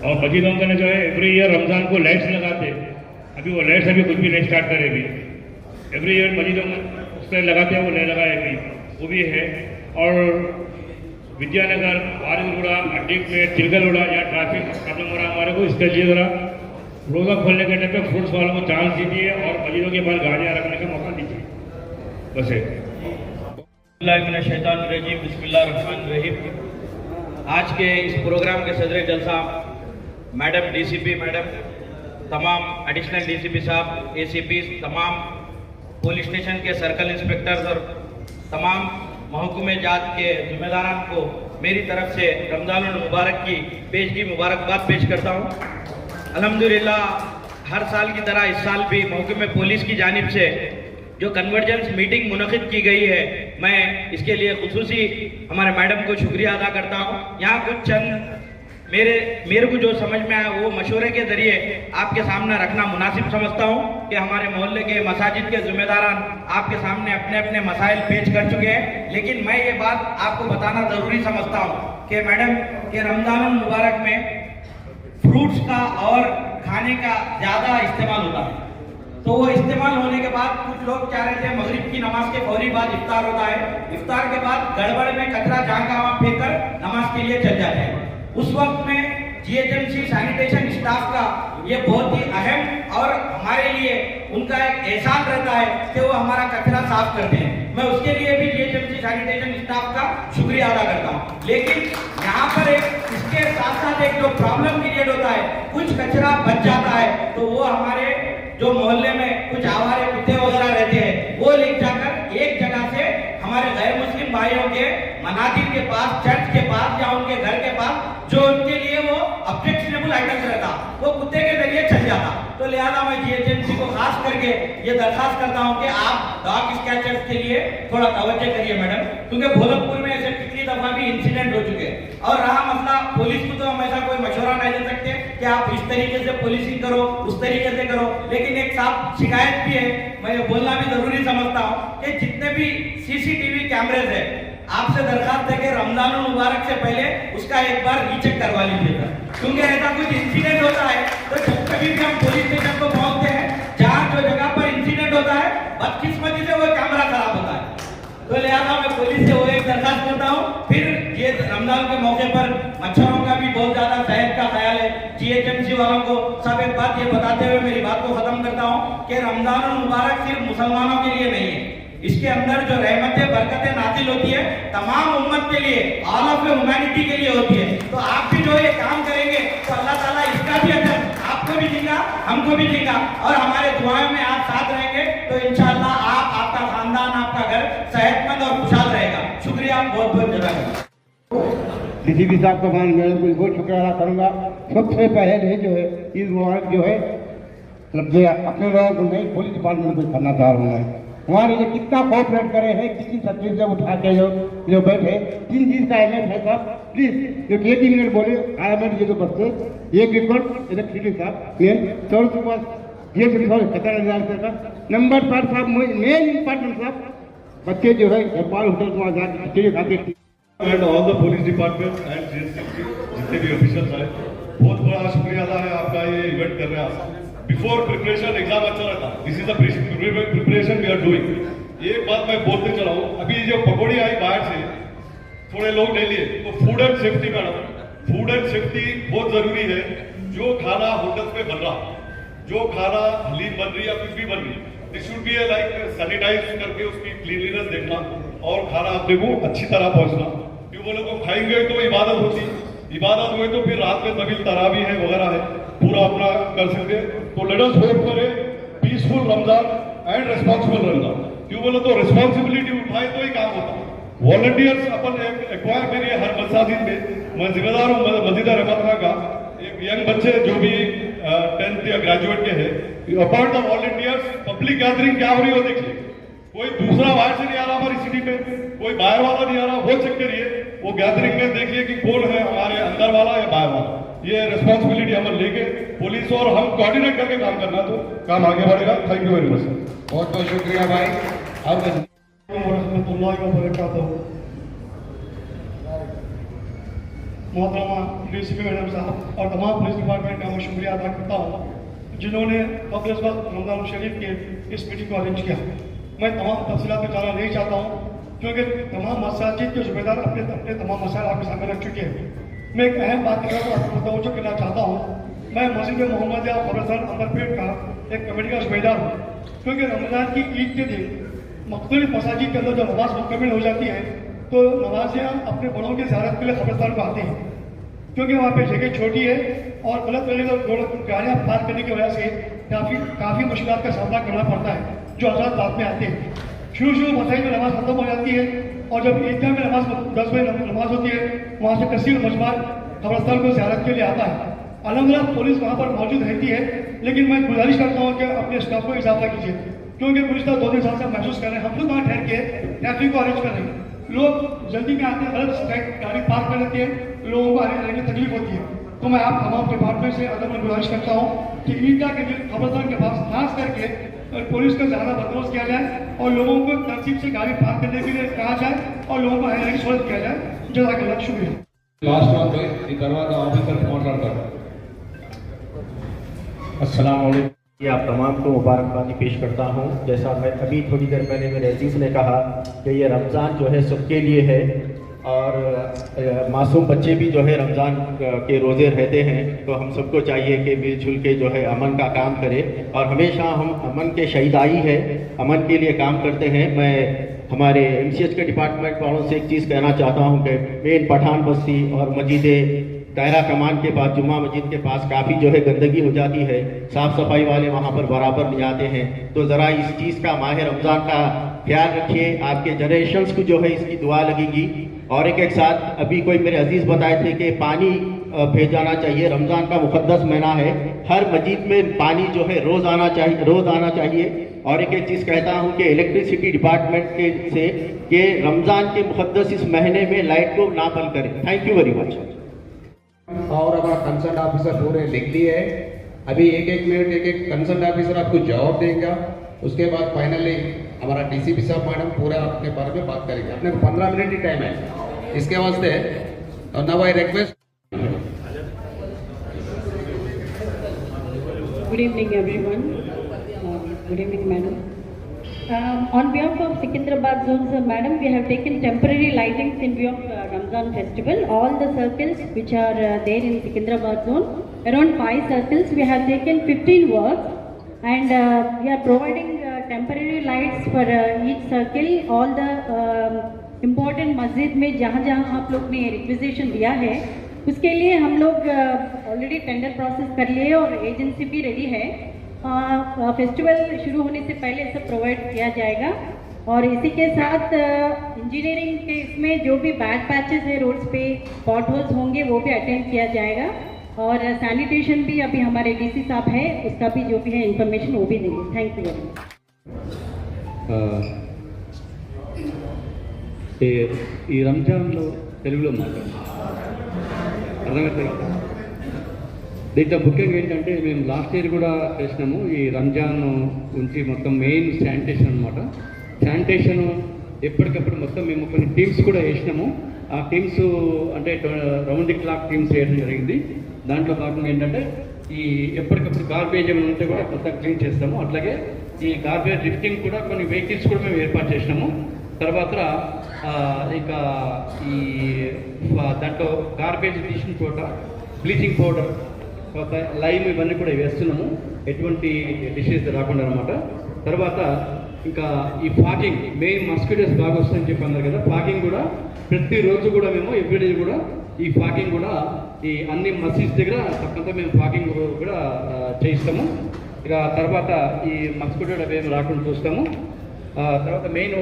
और मस्जिदों में जो है एवरी ईयर रमज़ान को लाइट्स लगाते, अभी वो लाइट्स अभी कुछ भी नहीं स्टार्ट करे अभी। एवरी ईयर मस्जिदों में उससे लगाते हैं, वो नहीं लगाए अभी, वो भी है। और विद्यानगर, वारिसगुड़ा, अड्डी में चिलगलगुड़ा या ट्रैफिक प्रॉब्लम हो रहा है हमारे को, इसके लिए ज़रा रोज़ा खोलने के टाइम पे फ्रूट्स वालों को चांस दीजिए और मस्जिदों के पास गाड़ियाँ रखने का मौका दीजिए। बस बिस्मिल्लाहिर्रहमानिर्रहीम। आज के इस प्रोग्राम के सदर जलसा मैडम DCP मैडम, तमाम एडिशनल DCP साहब, ACPs, तमाम पुलिस स्टेशन के सर्कल इंस्पेक्टर्स और तमाम महकमे जात के जिम्मेदारान को मेरी तरफ से रमज़ानुल मुबारक की पेशगी मुबारकबाद पेश करता हूँ। अल्हम्दुलिल्लाह हर साल की तरह इस साल भी महकमे पुलिस की जानिब से जो कन्वर्जेंस मीटिंग मुनक़िद की गई है, मैं इसके लिए खुसूसी हमारे मैडम को शुक्रिया अदा करता हूँ। यहाँ कुछ चंद मेरे को जो समझ में आया वो मशवरे के जरिए आपके सामने रखना मुनासिब समझता हूँ कि हमारे मोहल्ले के मसाजिद के जिम्मेदारान आपके सामने अपने अपने मसाइल पेश कर चुके हैं, लेकिन मैं ये बात आपको बताना ज़रूरी समझता हूँ कि मैडम के रमज़ानुल मुबारक में फ्रूट्स का और खाने का ज़्यादा इस्तेमाल होता है। तो वो इस्तेमाल होने के बाद कुछ लोग चाह रहे थे मगरिब की नमाज के फौरी बाद इफ्तार होता है, इफ्तार के बाद गड़बड़ में कचरा जहाँ का वहाँ फेंक कर नमाज के लिए चल जाते हैं। उस वक्त में GHMC सैनिटेशन स्टाफ का ये बहुत ही अहम और हमारे लिए उनका एक एहसान रहता है कि वो हमारा कचरा साफ करते हैं। मैं उसके लिए भी GHMC सैनिटेशन स्टाफ का शुक्रिया अदा करता हूँ। लेकिन यहाँ पर इसके साथ साथ एक जो प्रॉब्लम क्रिएट होता है, कुछ कचरा बच जाता है तो वो हमारे जो मोहल्ले में कुछ आवारे कुत्ते वगैरह रहते हैं वो लेकर जाकर एक जगह से हमारे गैर मुस्लिम भाइयों के मनाजिर के पास, चर्च के पास या उनके घर के पास जो उनके लिए वो ऑब्जेक्शनेबल आइटम्स रहता वो कुत्ते के जरिए चल जाता। तो लिहाजा मैं GHMC को खास करके ये दरखास्त करता हूँ कि आप डॉग स्कैचर्स के लिए थोड़ा तवज्जो करिए मैडम, क्योंकि भोलकपुर में ऐसे पिछली दफा भी इंसिडेंट हो चुके हैं। और रहा मसला पुलिस को, तो हम ऐसा कोई मशवरा नहीं दे सकते कि आप इस तरीके से पुलिसिंग करो, उस तरीके से करो, लेकिन एक साफ शिकायत भी है, मैं ये बोलना भी जरूरी समझता हूँ कि जितने भी CCTV कैमरेज है आपसे दरखास्त है कि रमज़ानुल मुबारक से पहले उसका एक बार रीचेक करवा लीजिएगा, क्योंकि ऐसा कुछ इंसिडेंट होता है तो जब कभी भी हम पुलिस स्टेशन को पहुंचते हैं जहाँ जो जगह पर इंसिडेंट होता है बदकिस्मती से वो कैमरा खराब होता है। तो लिहाजा मैं पुलिस से वो एक दरखास्त करता हूँ। फिर ये रमजान के मौके पर मच्छरों का भी बहुत ज्यादा सेहत का ख्याल है। GHMC वालों को सब एक बात ये बताते हुए मेरी बात को खत्म करता हूँ कि रमजानुल मुबारक सिर्फ मुसलमानों के लिए नहीं है, इसके अंदर जो रहमतें बरकतें नाजिल होती है तमाम उम्मत के लिए, ऑल ऑफ ह्यूमैनिटी के लिए होती है। तो आप भी जो ये काम करेंगे तो अल्लाह ताला इसका भी अजर आपको भी देगा, हमको भी देगा, और हमारे दुआओं में आप साथ रहेंगे तो इंशाअल्लाह आप, आपका खानदान, आपका घर सेहतमंद और खुशहाल रहेगा। शुक्रिया, बहुत बहुत जज़ाकल्लाह। DCP साहब का मैं बहुत शुक्रिया अदा करूँगा। सबसे पहले जो है ईद मुबारक जो है अपने लोगों को नहीं पुलिस डिपार्टमेंट को करना चाह रहा हूँ मैं। हमारे लिए कितना कोऑपरेट करे हैं, कितनी तकलीफ से उठा के जो बैठे, 3 चीज का एलेंट है साहब, प्लीज जो 30 मिनट बोले आया मिनट ये तो बस एक रिकॉर्ड इलेक्ट्रिसिटी साहब मेन 100 रुपये ये रिकॉर्ड 17,000 का नंबर पर साहब मेन इंपॉर्टेंट साहब बच्चे जो है नेपाल होटल को आजाद खाते and all the police department and जितने भी ऑफिसर्स आए, बहुत बड़ा शुक्रिया अदा है आपका ये इवेंट कर रहे हैं। बिफोर प्रिपरेशन एग्जाम अच्छा रहता, this is the preparation we are doing. एक बात मैं बोलते चला हूँ, अभी जो पकौड़ी आई बाहर से थोड़े लोग नहीं लिए, तो food and safety madam, food and safety बहुत जरूरी है। जो खाना होटल में बन रहा, जो खाना हलीम बन रही या कुछ भी बन रही, this should be like sanitize करके उसकी क्लीनलीनेस देखना और खाना अपने को अच्छी तरह पहुंचना। ट्यूबवेलों को खाएंगे तो इबादत होती, इबादत हुए तो फिर रात में तभी तरावी है वगैरह है पूरा अपना कर सकते। तो लेट अस होप करें peaceful Ramzan and responsible Ramzan. क्यों बोलो तो रिस्पॉन्सिबिलिटी उठाए तो ही काम होता। वॉलंटियर्स अपन एक्वायर करिए हर मसाजिद में। मैं जिम्मेदार हूँ मस्जिद रहमत का, एक यंग बच्चे जो भी 10th या ग्रेजुएट के हैं, appoint the volunteers. Public gathering क्या हो रही हो देखिए, कोई दूसरा बाहर से नहीं आ रहा हमारी सिटी में, कोई बाहर वाला नहीं आ रहा, वो चेक करिए। वो गैदरिंग में देखिए कि कौन है हमारे अंदर वाला या बाहर वाला। ये रिस्पॉन्सिबिलिटी हम लेके पुलिस और हम कोऑर्डिनेट करके काम करना, तो काम आगे बढ़ेगा। Thank you very much. बहुत बहुत शुक्रिया भाई। अब मोहतरमा डीसीपी मैडम साहब और तमाम पुलिस डिपार्टमेंट का मैं शुक्रिया अदा करता हूँ जिन्होंने कबल इस वक्त रमज़ान शरीफ के इस मीटिंग को अरेंज किया। मैं तमाम तफसीलात में जाना नहीं चाहता हूँ क्योंकि तमाम मसाजिद के ज़िम्मेदार अपने तमाम मसाइल आपके सामने रख चुके हैं। मैं एक अहम बात तवज्जो करना चाहता हूँ। मैं मस्जिद मोहम्मदिया खबरस्तान अंबरपेट का एक कमेटी का ज़िम्मेदार हूँ क्योंकि रमज़ान की ईद के दिन मुख्तलिफ मसाजिद के अंदर जब नमाज मुकम्मल हो जाती है तो नमाजियाँ अपने बड़ों की ज़ियारत के लिए खबरस्तान को आते हैं क्योंकि वहाँ पे जगह छोटी है और गलत तरीके से गाड़ियाँ पार करने की वजह से काफ़ी मुश्किल का सामना करना पड़ता है जो हज़रात रात में आते हैं। शुरू मसाजिद में नमाज खत्म हो जाती है और जब ईदगाह में नमाज 10 बजे नमाज होती है वहाँ से कसीर मजमा खबरस्तान को ज़ियारत के लिए आता है। अलहमदिल्ला पुलिस वहाँ पर मौजूद रहती है लेकिन मैं गुजारिश करता हूँ कि अपने स्टाफ को इजाफा कीजिए क्योंकि गुज़श्ता 2-3 साल से महसूस कर रहे हैं। हम खुद वहाँ ठहर के ट्रैफिक को अरेंज कर रहे हैं। लोग जल्दी में आते हैं, गलत गाड़ी पार्क कर लेते हैं, लोगों को आने जाने में तकलीफ होती है। तो मैं आप तमाम डिपार्टमेंट से अगर मैं गुजारिश करता हूँ कि ईदगाह के दिन खबरस्तान के पास खास करके पुलिस का ज़्यादा बंदोबस्त किया जाए और लोगों को तरतीब से गाड़ी पार्क करने के लिए कहा जाए और लोगों को आने जाने की सहूलत किया जाए। जज़ाकल्लाह, शुक्रिया। लास्ट वन पे ఈ తర్వాత ఆఫీసర్ మాట్లాడతారు। अस्सलाम वालेकुम। आप तमाम को मुबारकबादी पेश करता हूँ। जैसा मैं अभी थोड़ी देर पहले मेरे अजीज़ ने कहा कि ये रमज़ान जो है सबके लिए है और मासूम बच्चे भी जो है रमज़ान के रोज़े रहते हैं तो हम सबको चाहिए कि मिलजुल के जो है अमन का काम करें और हमेशा हम अमन के शहीदाई है, अमन के लिए काम करते हैं। मैं हमारे MCH के डिपार्टमेंट वालों से एक चीज़ कहना चाहता हूँ कि मेन पठान बस्ती और मस्जिद दायरा कमान के पास जुम्मा मस्जिद के पास काफ़ी जो है गंदगी हो जाती है, साफ़ सफाई वाले वहाँ पर बराबर नहीं आते हैं। तो ज़रा इस चीज़ का माह रमज़ान का ख्याल रखिए, आपके जनरेशन्स को जो है इसकी दुआ लगेगी। और एक साथ अभी कोई मेरे अजीज़ बताए थे कि पानी भेजाना चाहिए, रमज़ान का मुक़द्दस महीना है, हर मस्जिद में पानी जो है रोज़ आना चाहिए। और एक चीज़ कहता हूँ कि इलेक्ट्रिसिटी डिपार्टमेंट से कि रमज़ान के मुक़द्दस इस महीने में लाइट को ना बंद करें। Thank you very much. और हमारा कंसर्न ऑफिसर पूरे लिख लिए है। अभी एक मिनट एक कंसर्न ऑफिसर आपको जवाब देगा, उसके बाद फाइनली हमारा DCP साहब मैडम पूरा अपने बारे में बात करेंगे। अपने को 15 मिनट ही टाइम है इसके वास्ते। और now I request. Good evening, everyone. Good evening, madam. On behalf of Secunderabad Zone, sir, madam, we have taken temporary lightings in view of Ramzan festival. All the circles which are there in Secunderabad Zone, around 5 circles, we have taken 15 works and we are providing temporary lights for each circle. All the important masjid में जहाँ आप लोग ने रिक्वेजिशन दिया है उसके लिए हम लोग ऑलरेडी टेंडर प्रोसेस कर लिए और एजेंसी भी रेडी है। फेस्टिवल शुरू होने से पहले सब प्रोवाइड किया जाएगा। और इसी के साथ इंजीनियरिंग के इसमें जो भी बैड पैचेस है रोड्स पे, पॉट होल्स होंगे वो भी अटेंड किया जाएगा। और सैनिटेशन भी अभी हमारे DC साहब है, उसका भी जो भी है इंफॉर्मेशन वो भी देंगे। Thank you very much. ఈ రంజాన్లో తెలుగులో మాట్లాడాలి అర్థమవుతుంది. దీంట్లో ముఖ్యంగా ఏంటంటే మేము లాస్ట్ ఇయర్ కూడా చేసినాము ఈ రంజాన్ గురించి మొత్తం మెయిన్ శానిటేషన్ అనమాట. శానిటేషన్ ఎప్పటికప్పుడు మొత్తం మేము కొన్ని టీమ్స్ కూడా వేసినాము. ఆ టీమ్స్ అంటే రౌండ్ ది క్లాక్ టీమ్స్ వేయడం జరిగింది. దాంట్లో భాగంగా ఏంటంటే ఈ ఎప్పటికప్పుడు గార్బేజ్ ఏమైనా ఉంటే కూడా కొత్త క్లీన్ చేస్తాము. అట్లాగే ఈ గార్బేజ్ లిఫ్టింగ్ కూడా కొన్ని వెహికల్స్ కూడా మేము ఏర్పాటు చేసినాము. తర్వాత ఇక ఈ దాంట్లో గార్బేజ్ తీసిన చోట బ్లీచింగ్ పౌడర్, తర్వాత లైమ్ ఇవన్నీ కూడా వేస్తున్నాము ఎటువంటి డిసీజ్ రాకుండా అనమాట. తర్వాత ఇంకా ఈ ఫాగింగ్ మెయిన్ మస్కిటోస్ బాగా వస్తుందని చెప్పి అన్నారు కదా, ఫాగింగ్ కూడా ప్రతిరోజు కూడా మేము ఎవ్రీడే కూడా ఈ ఫాగింగ్ కూడా ఈ అన్ని మసీద్ దగ్గర తప్పంతా మేము ఫాగింగ్ కూడా చేయిస్తాము. ఇక తర్వాత ఈ మస్కిటో అవేమి రాకుండా చూస్తాము. తర్వాత మెయిన్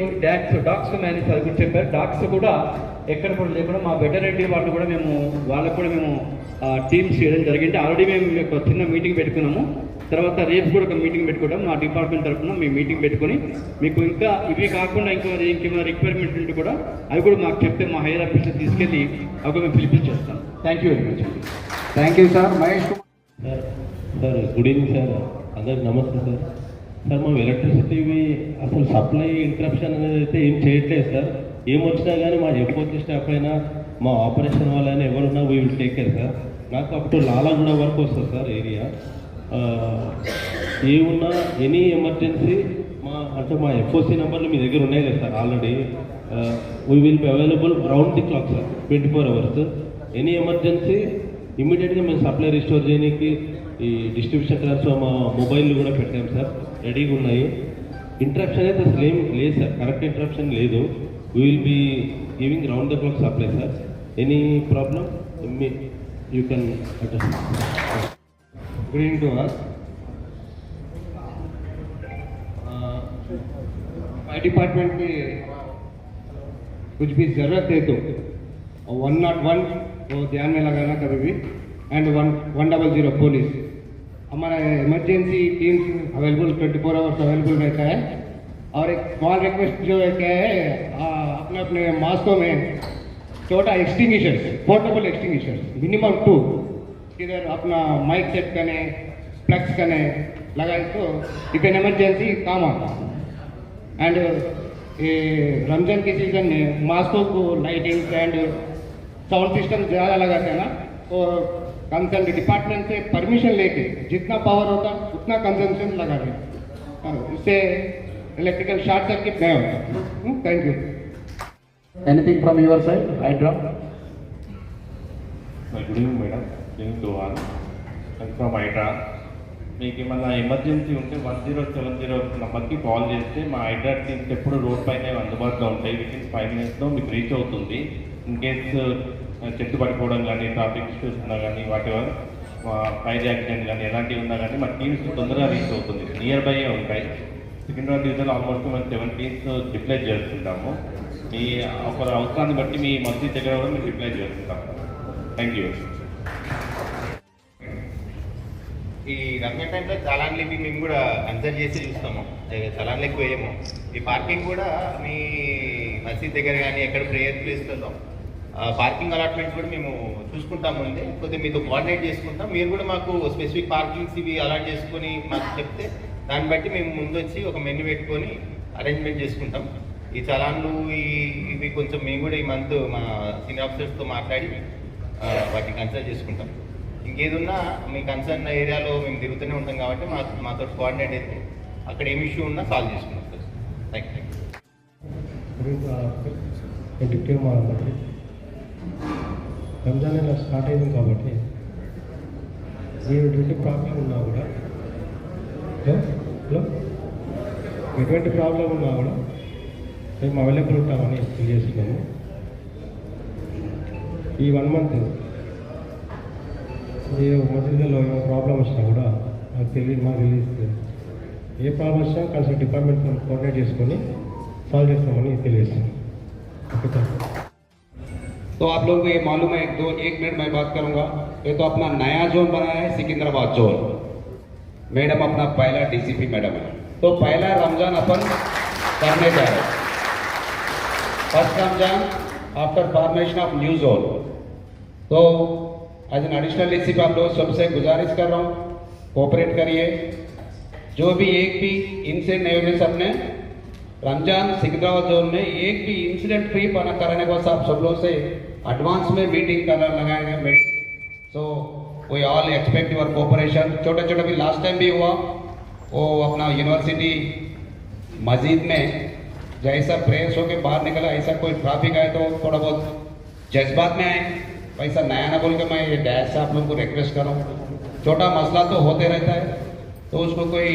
డాగ్స్ మేనేజ్ అది కూడా చెప్పారు. డాగ్స్ కూడా ఎక్కడ కూడా లేకుండా మా వెటర్నరీ వాళ్ళు కూడా వాళ్ళకు కూడా మేము టీమ్స్ చేయడం జరిగింది. ఆల్రెడీ మేము ఒక చిన్న మీటింగ్ పెట్టుకున్నాము. తర్వాత రేపు కూడా ఒక మీటింగ్ పెట్టుకుంటాం మా డిపార్ట్మెంట్ తరఫున. మేము మీటింగ్ పెట్టుకుని మీకు ఇంకా ఇవి కాకుండా ఇంకేమైనా రిక్వైర్మెంట్ ఉంటే కూడా అవి కూడా మాకు చెప్తే మా హైయర్ ఆఫీసర్ తీసుకెళ్ళి అవి మేము ఫిల్ఫిల్ చేస్తాం. Thank you very much. Thank you sir. Mahesh sir good evening sir, అందరికి నమస్తే సార్. సార్ మేము ఎలక్ట్రిసిటీ అసలు సప్లై ఇంటరప్షన్ అనేది అయితే ఏం చేయట్లేదు సార్. ఏమొచ్చినా కానీ మా ఎఫ్ఓసి స్టాఫ్ అయినా మా ఆపరేషన్ వాళ్ళైనా ఎవరున్నా we will take care sir. నాకు అప్ టు లాలాగూడ వరకు వస్తుంది సార్ ఏరియా. ఏమున్నా ఎనీ ఎమర్జెన్సీ మా ఎఫ్ఓసి నెంబర్లు మీ దగ్గర ఉన్నాయి కదా sir already. We will be available round the clock sir, 24 hours. Any emergency ఇమ్మీడియట్గా మేము సప్లై రిస్టోర్ చేయడానికి ఈ డిస్ట్రిబ్యూషన్ సెంటర్స్ మా మొబైల్లు కూడా పెట్టాం సార్, రెడీగా ఉన్నాయి. ఇంటరప్షన్ అయితే అసలు ఏం లేదు సార్, కరెక్ట్ ఇంటరప్షన్ లేదు. We will be giving round the clock supply sir. Any problem you can address. Good evening to us. My department की कुछ भी ज़रूरत है तो 101 वो ध्यान में लगाना कभी भी, एंड 100 पुलिस. हमारा emergency teams available 24 hours available रहता है. और एक स्मॉल रिक्वेस्ट जो है क्या है, अपने अपने मास्कों में छोटा एक्सटिंग्विशर्स, पोर्टेबल एक्सटिंग्विशर्स मिनिमम 2 इधर अपना माइक सेट करने, प्लग्स करने लगाए तो इफ एन इमरजेंसी काम आता. एंड ये रमजान के सीजन में मास्कों को लाइटिंग एंड साउंड सिस्टम ज़्यादा लगाते हैं ना, तो कंसर्न डिपार्टमेंट से परमिशन लेके जितना पावर होता उतना कंजम्पशन लगा रहे. इससे इलेक्ट्रिकल शॉर्ट सर्किट नहीं होता. Thank you. Anything from your side, Hydraa? Good evening madam, Dohan from Hydraa. మీకు ఏమన్నా ఎమర్జెన్సీ ఉంటే 1070 నెంబర్కి కాల్ చేస్తే మా హైడ్రా టీమ్స్ ఎప్పుడు రోడ్ పైన అందుబాటులో ఉంటాయి. వితిన్ 5 minutesలో మీకు రీచ్ అవుతుంది. ఇన్ కేస్ చెట్టు పడిపోవడం కానీ, ట్రాఫిక్ ఇష్యూస్ ఉన్నా కానీ, వాటెవర్ ఫైర్ యాక్సిడెంట్ కానీ ఎలాంటివి ఉన్నా కానీ మా టీమ్స్ తొందరగా రీచ్ అవుతుంది. నియర్ బై ఉంటాయి. సికింద్రాబాద్ డివిజన్ ఆల్మోస్ట్ మేము 7 teams డిప్లై చేస్తుంటాము. మీ ఒక అవసరాన్ని బట్టి మీ మసీద్ దగ్గర కూడా మేము డిప్లై చేస్తుంటాము. Thank you. ఈ రంజాన్ టైంలో చలాన్లు ఇవి మేము కూడా కన్సల్ట్ చేసి చూస్తాము. చలాన్లు ఎక్కువ వేయము. ఈ పార్కింగ్ కూడా మీ మసీద్ దగ్గర కానీ ఎక్కడ ప్రేయర్ ప్లేస్లలో పార్కింగ్ అలాట్మెంట్ కూడా మేము చూసుకుంటాం. ముందే కొద్దిగా మీతో కోఆర్డినేట్ చేసుకుంటాం. మీరు కూడా మాకు స్పెసిఫిక్ పార్కింగ్స్ ఇవి అలాట్ చేసుకొని మాకు చెప్తే దాన్ని బట్టి మేము ముందు వచ్చి ఒక మెనూ పెట్టుకొని అరేంజ్మెంట్ చేసుకుంటాం. ఈ చలాన్లు ఇవి కొంచెం మేము కూడా ఈ మంత్ మా సీనియర్ ఆఫీసర్స్తో మాట్లాడి వాటిని కన్సల్ట్ చేసుకుంటాం. ఇంకేదున్నా మీ కన్సర్న్ ఏరియాలో మేము తిరుగుతూనే ఉంటాం కాబట్టి మాతో కోఆర్డినేట్ అయితే అక్కడ ఏమి ఇష్యూ ఉన్నా సాల్వ్ చేసుకుంటాం సార్. Thank you. రంజాన్ ఇలా స్టార్ట్ అయింది కాబట్టి మీరు ఎటువంటి ప్రాబ్లం ఉన్నా కూడా ఎటువంటి ప్రాబ్లం ఉన్నా కూడా మేము అవైలబుల్ ఉంటామని తెలియజేస్తున్నాము. ఈ 1 month మీరు మసీదులో ఏమైనా ప్రాబ్లం వచ్చినా కూడా మాకు తెలియదు. ఏ ప్రాబ్లం వచ్చినా కన్సల్ట్ డిపార్ట్మెంట్ కోఆర్డినేట్ చేసుకొని సాల్వ్ చేస్తామని తెలియజేస్తాం. तो आप लोगों को ये मालूम है, 1 मिनट मैं बात करूंगा. ये तो अपना नया जोन बना है सिकंदराबाद जोन. मैडम अपना पहला डीसीपी मैडम है, तो पहला रमजान अपन करने जा रहे हैं. First Ramzan after formation of new zone. तो एज एन एडिशनल डीसीपी आप लोग सबसे गुजारिश कर रहा हूँ, कोऑपरेट करिए. जो भी एक भी इंसिडेंट नहीं होने, सबने रमजान सिकंदराबाद जोन में एक भी इंसिडेंट फ्री बना कराने को आप सब लोग से एडवांस में मीटिंग करना लगाएंगे. So we all expect your cooperation. छोटे छोटे भी लास्ट टाइम भी हुआ, वो अपना यूनिवर्सिटी मस्जिद में जैसा प्रेयर्स होकर बाहर निकला, ऐसा कोई ट्रैफिक आए तो थोड़ा बहुत जज्बात में आए, वैसा नया ना बोल के मैं ये डैश से आप लोगों को रिक्वेस्ट कर रहा हूँ. छोटा मसला तो होते रहता है, तो उसको कोई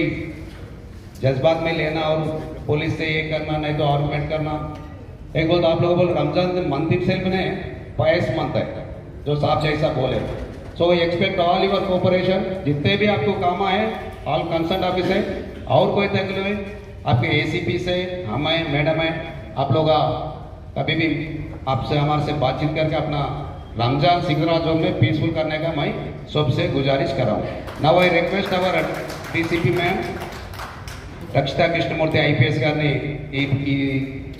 जज्बात में लेना और पुलिस से ये करना, नहीं तो आर्गुमेंट करना. एक बोल आप लोगों बोल रमजान मंथ इटसेल्फ ने पायस मंथ है, जो साहब जैसा बोले. सो एक्सपेक्ट ऑल योर कोऑपरेशन. जितने भी आपको काम आए, ऑल कंसर्न ऑफिस है, और कोई तकलीफ है आपके एसीपी से, हमें मैडम है, आप लोग कभी भी आपसे हमारे से बातचीत करके अपना रमजान सिकंदराबाद जोन में पीसफुल करने का मैं सबसे गुजारिश कर रहा हूँ. Now I request our DCP ma'am Rakshitha Krishnamurthy IPS గారిని ఈ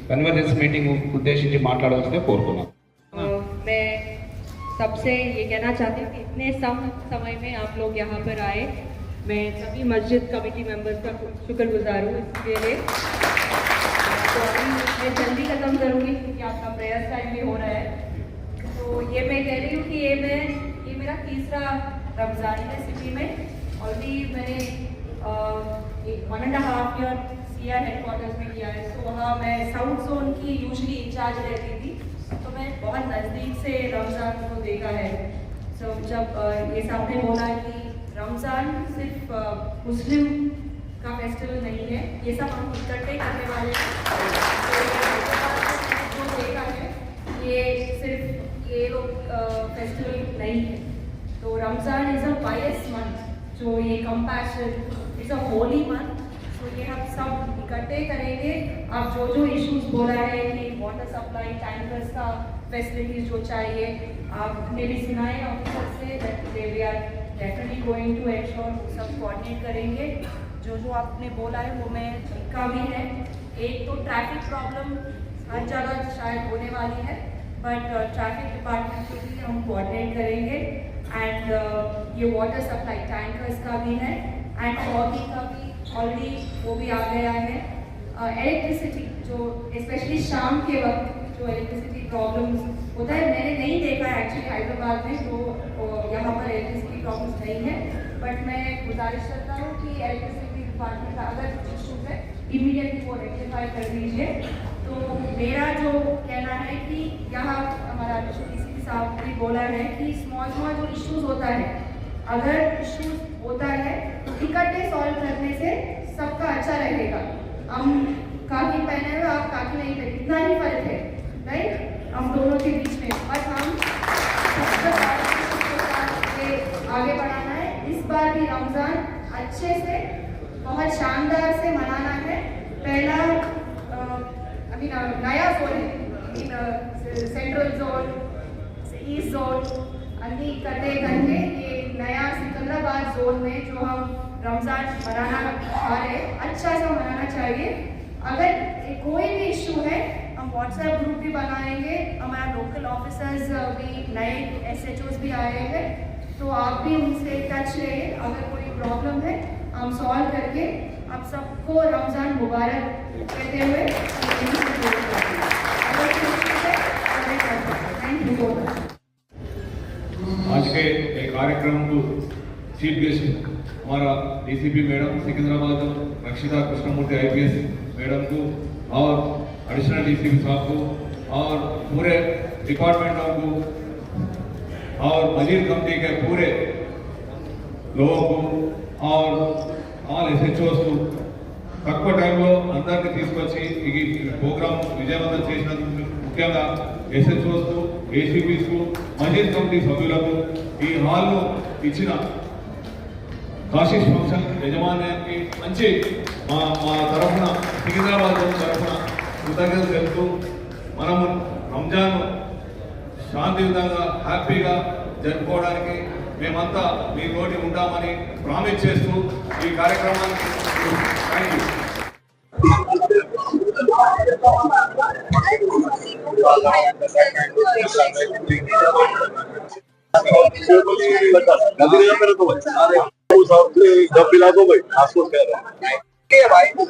कन्वर्जेंस मीटिंग उद्देश्य माట్లాడవలసిందిగా కోరుతున్నాను. मैं सबसे ये कहना चाहती हूँ कि इतने समय में आप लोग यहाँ पर आए, मैं सभी मस्जिद कमेटी मेंबर्स का शुक्रगुजार हूँ इसके लिए. तो अभी मैं जल्दी खत्म करूँगी क्योंकि आपका प्रेयर टाइम भी हो रहा है। तो ये मैं कह रही हूँ कि ये मेरा तीसरा रमज़ान है सिटी में। ऑलरेडी मैंने 1.5 ईयर सीआर हेडक्वार्टर्स में किया है। तो वहाँ मैं साउथ जोन की यूजली इंचार्ज रहती थी, तो मैं बहुत नज़दीक से रमज़ान को देखा है। तो जब ये सामने बोला कि रमज़ान सिर्फ मुस्लिम का फेस्टिवल नहीं है, ये सब हम इकट्ठे करने वाले हैं। जो देखा है ये सिर्फ ये लोग फेस्टिवल नहीं है। तो Ramzan is a pious month, जो ये compassion is a holy month. तो ये हम सब इकट्ठे करेंगे। आप जो इश्यूज बोला है कि वाटर सप्लाई, टैंकर्स का फैसिलिटीज जो चाहिए, आपने भी सुना है ऑफिसर से that we are definitely going to ensure वो सब कोऑर्डिनेट करेंगे। जो आपने बोला है वो मैं लिखा भी है। एक तो ट्रैफिक प्रॉब्लम हर जगह शायद होने वाली है, बट ट्रैफिक डिपार्टमेंट को भी हम कोऑर्डिनेट करेंगे। एंड ये वाटर सप्लाई टैंकर्स का भी है, एंड फॉगी का भी ऑलरेडी वो भी आ गया है। इलेक्ट्रिसिटी जो स्पेशली शाम के वक्त जो इलेक्ट्रिसिटी प्रॉब्लम्स होता है, मैंने नहीं देखा है एक्चुअली हैदराबाद में, तो यहाँ पर इलेक्ट्रिसिटी प्रॉब्लम्स नहीं है। बट मैं गुजारिश करता हूँ कि इलेक्ट्रिसिटी डिपार्टमेंट का अगर कुछ इशूज है इमीडिएटली वो रेक्टिफाई कर दीजिए। तो मेरा जो कहना है कि यहाँ हमारा डीसीपी साहब ने बोला है कि स्मॉल जो इश्यूज होता है, अगर इश्यूज होता है तो इकट्ठे सॉल्व करने से सबका अच्छा रहेगा। हम काकी पहने हुए, आप काकी नहीं पहने, इतना ही फर्क है राइट हम दोनों के बीच में। बट हम आगे बढ़ाना है। इस बार भी रमज़ान अच्छे से बहुत शानदार से मनाना है। पहला अभी नया जोन है, सेंट्रल जोन, ईस्ट जोन अन्य इकट्ठे करके ये नया सिकंदराबाद जोन में जो हम रमज़ान मनाना चाह रहे हैं, अच्छा सा मनाना चाहिए। अगर कोई भी इशू है हम व्हाट्सएप ग्रुप भी बनाएंगे। हमारा लोकल ऑफिसर्स भी नए SHOs भी आए हैं, तो आप भी उनसे टच रहिए। अगर कोई प्रॉब्लम है हम सॉल्व करके आप सबको रमज़ान मुबारक कहते हुए थैंक यू सो मच। आज के कार्यक्रम को चीफ गेस्ट हमारा डीसीपी मैडम सिकंदराबाद रक्षिता कृष्णमूर्ति IPS मैडम को और एडिशनल डीसीपी साहब को और पूरे डिपार्टमेंटों को और मजीद कमेटी के पूरे लोगों को और ఆల్ SHOs తక్కువ టైంలో అందరినీ తీసుకొచ్చి ఈ ప్రోగ్రామ్ విజయవంతం చేసినందుకు ముఖ్యంగా SHOs కు, ACPs కు, మజీద్ కమిటీ సభ్యులకు, ఈ హాల్ను ఇచ్చిన కాశీష్ ఫంక్షన్ యజమాన్యానికి మంచి మా తరఫున సికింద్రాబాద్ తరఫున కృతజ్ఞతలు తెలుపుతూ మనము రంజాన్ శాంతియుతంగా హ్యాపీగా జరుపుకోవడానికి మేమంతా మీ తోటి ఉంటామని ప్రామిస్ చేస్తూ ఈ కార్యక్రమానికి जब पिला दो भाई आपको कह रहा हूँ।